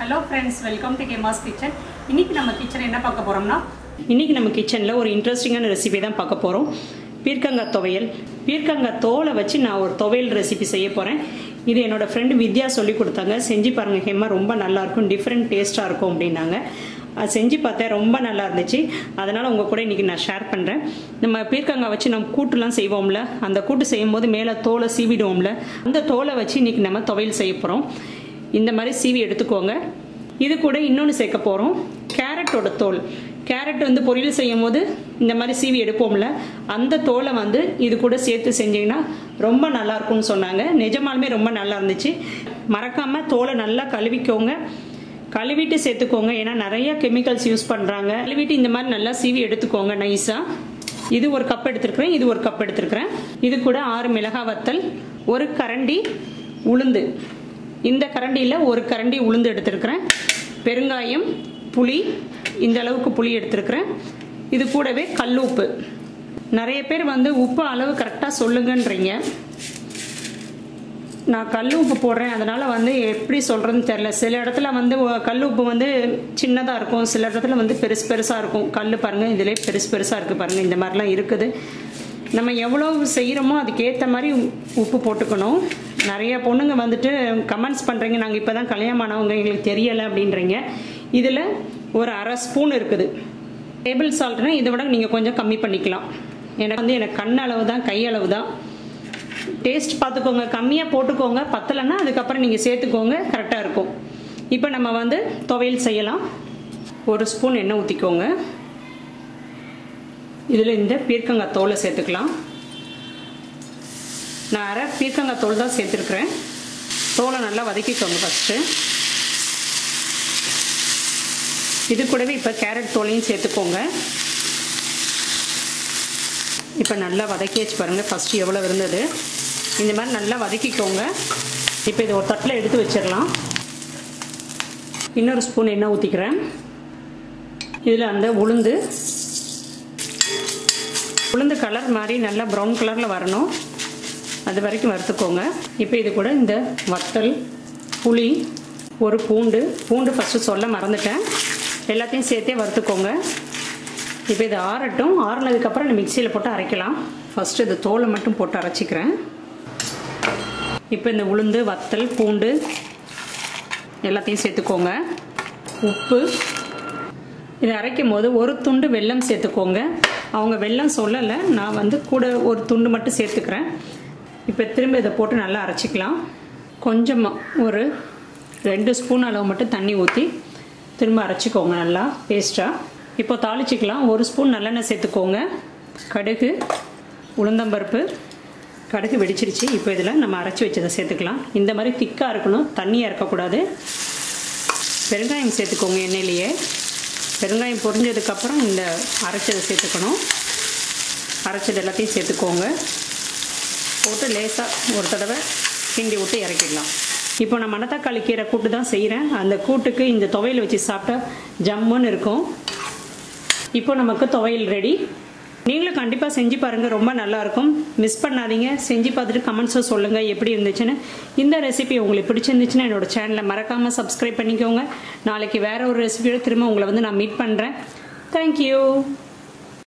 Hello friends, welcome to Kema's Kitchen. இன்னைக்கு நம்ம kitchen என்ன பார்க்க போறோம்னா இன்னைக்கு நம்ம கிச்சன்ல ஒரு இன்ட்ரஸ்டிங்கான ரெசிபி தான் பார்க்க போறோம். பீர்க்கங்காய் துவையல். பீர்க்கங்காய் தோலை வச்சு நான் ஒரு துவையல் ரெசிபி செய்ய போறேன். இது என்னோட ஃப்ரெண்ட் வித்யா சொல்லி கொடுத்தாங்க. செஞ்சு பாருங்க ஹேமா, ரொம்ப நல்லா இருக்கும், டிஃபரெண்ட் டேஸ்டா இருக்கும் அப்படினாங்க. அது செஞ்சு பார்த்தேன், ரொம்ப நல்லா இருந்துச்சு. அதனால உங்க கூட இன்னைக்கு நான் ஷேர் பண்றேன். நம்ம பீர்க்கங்காய் வச்சு நம்ம கூட்டுலாம் செய்வோம்ல, அந்த கூட்டு செய்யும்போது மேலே தோலை சீவிடுவோம்ல, அந்த தோலை வச்சு இன்னைக்கு நம்ம துவையல் செய்ய போறோம். இந்த மாதிரி சீவி எடுத்துக்கோங்க. இது கூட இன்னொன்று சேர்க்க போகிறோம், கேரட்டோட தோல். கேரட் வந்து பொரியல் செய்யும் போது இந்த மாதிரி சீவி எடுப்போம்ல, அந்த தோலை வந்து இது கூட சேர்த்து செஞ்சீங்கன்னா ரொம்ப நல்லா இருக்கும்னு சொன்னாங்க. நிஜமாலுமே ரொம்ப நல்லா இருந்துச்சு. மறக்காம தோலை நல்லா கழுவிக்கோங்க, கழுவிட்டு சேர்த்துக்கோங்க. ஏன்னா நிறைய கெமிக்கல்ஸ் யூஸ் பண்ணுறாங்க. கழுவிட்டு இந்த மாதிரி நல்லா சீவி எடுத்துக்கோங்க நைஸாக. இது ஒரு கப் எடுத்துருக்கிறேன், இது ஒரு கப் எடுத்துருக்கிறேன். இது கூட 6 மிளகாய் வத்தல், ஒரு கரண்டி உளுந்து, இந்த கரண்டியில் ஒரு கரண்டி உளுந்து எடுத்துருக்கிறேன். பெருங்காயம், புளி, இந்த அளவுக்கு புளி எடுத்துருக்கிறேன். இது கூடவே கல் உப்பு. நிறைய பேர் வந்து உப்பு அளவு கரெக்டாக சொல்லுங்கன்றீங்க. நான் கல் உப்பு போடுறேன், அதனால் வந்து எப்படி சொல்கிறதுன்னு தெரில. சில இடத்துல வந்து கல் உப்பு வந்து சின்னதாக இருக்கும், சில இடத்துல வந்து பெருசு பெருசாக இருக்கும். கல் பாருங்கள், இதிலே பெருசு பெருசாக இருக்குது பாருங்கள், இந்த மாதிரிலாம் இருக்குது. நம்ம எவ்வளோ செய்கிறோமோ அதுக்கேற்ற மாதிரி உப்பு போட்டுக்கணும். நிறைய பொண்ணுங்க வந்துட்டு கமெண்ட்ஸ் பண்ணுறீங்க, நாங்கள் இப்போ தான் கல்யாணம் ஆனவங்க, எங்களுக்கு தெரியலை அப்படின்றீங்க. இதில் ஒரு 1/2 ஸ்பூன் இருக்குது. டேபிள் சால்ட்னா இதை விட நீங்கள் கொஞ்சம் கம்மி பண்ணிக்கலாம். எனக்கு கண் அளவு தான், கை அளவு தான். டேஸ்ட் பார்த்துக்கோங்க, கம்மியாக போட்டுக்கோங்க. பத்தலைன்னா அதுக்கப்புறம் நீங்கள் சேர்த்துக்கோங்க, கரெக்டாக இருக்கும். இப்போ நம்ம வந்து துவையல் செய்யலாம். 1 ஸ்பூன் எண்ணெய் ஊற்றிக்கோங்க. இதில் இந்த பீர்க்கங்காய் தோலை சேர்த்துக்கலாம். நான் 1/2 பீர்க்கங்காய் தோல் தான் சேர்த்துருக்குறேன். தோலை நல்லா வதக்கிக்கோங்க ஃபஸ்ட்டு. இது கூடவே இப்போ கேரட் தோலையும் சேர்த்துக்கோங்க. இப்போ நல்லா வதக்கியாச்சு பாருங்கள், ஃபஸ்ட்டு எவ்வளோ இருந்தது. இந்த மாதிரி நல்லா வதக்கிக்கோங்க. இப்போ இதை ஒரு தட்டில் எடுத்து வச்சிடலாம். இன்னொரு ஸ்பூன் எண்ணெய் ஊற்றிக்கிறேன். இதில் அந்த உளுந்து கலர் மாதிரி நல்லா ப்ரௌன் கலரில் வரணும், அது வரைக்கும் வறுத்துக்கோங்க. இப்போ இது கூட இந்த வத்தல், புளி, ஒரு பூண்டு ஃபஸ்ட்டு சொல்ல மறந்துட்டேன், எல்லாத்தையும் சேர்த்தே வறுத்துக்கோங்க. இப்போ இது ஆறட்டும். ஆறுனதுக்கப்புறம் நான் மிக்சியில் போட்டு அரைக்கலாம். ஃபஸ்ட்டு இது தோலை மட்டும் போட்டு அரைச்சிக்கிறேன். இப்போ இந்த உளுந்து, வத்தல், பூண்டு எல்லாத்தையும் சேர்த்துக்கோங்க. உப்பு. இதை அரைக்கும் போது ஒரு துண்டு வெல்லம் சேர்த்துக்கோங்க. அவங்க வெல்லம் சொல்லலை, நான் வந்து கூட ஒரு துண்டு மட்டும் சேர்த்துக்கிறேன். இப்போ திரும்ப இதை போட்டு நல்லா அரைச்சிக்கலாம். கொஞ்சமாக ஒரு 2 ஸ்பூன் அளவு மட்டும் தண்ணி ஊற்றி திரும்ப அரைச்சிக்கோங்க நல்லா பேஸ்ட்டாக. இப்போ தாளிச்சிக்கலாம். 1 ஸ்பூன் நல்லெண்ணெய் சேர்த்துக்கோங்க. கடுகு, உளுந்தம்பருப்பு, கடுகு வெடிச்சிருச்சு. இப்போ இதில் நம்ம அரைச்சி வச்சதை சேர்த்துக்கலாம். இந்த மாதிரி திக்காக இருக்கணும், தண்ணியாக இருக்கக்கூடாது. பெருங்காயம் சேர்த்துக்கோங்க எண்ணெயிலேயே. பெருங்காயம் பொரிஞ்சதுக்கப்புறம் இந்த அரைச்சதை சேர்த்துக்கணும். அரைச்சது எல்லாத்தையும் சேர்த்துக்கோங்க. போட்டு லேசாக ஒரு தடவை கிண்டி விட்டு இறக்கிடலாம். இப்போ நான் மணத்தக்காளி கீரை கூட்டு தான் செய்கிறேன். அந்த கூட்டுக்கு இந்த துவையல் வச்சு சாப்பிட்டா ஜம்முன்னு இருக்கும். இப்போ நமக்கு துவையல் ரெடி. நீங்களும் கண்டிப்பாக செஞ்சு பாருங்கள், ரொம்ப நல்லாயிருக்கும். மிஸ் பண்ணாதீங்க. செஞ்சு பார்த்துட்டு கமெண்ட்ஸை சொல்லுங்கள் எப்படி இருந்துச்சுன்னு. இந்த ரெசிபி உங்களுக்கு பிடிச்சிருந்துச்சுன்னா என்னோட சேனலை மறக்காமல் சப்ஸ்கிரைப் பண்ணிக்கோங்க. நாளைக்கு வேறு ஒரு ரெசிபியோட திரும்ப உங்களை வந்து நான் மீட் பண்ணுறேன். தேங்க்யூ.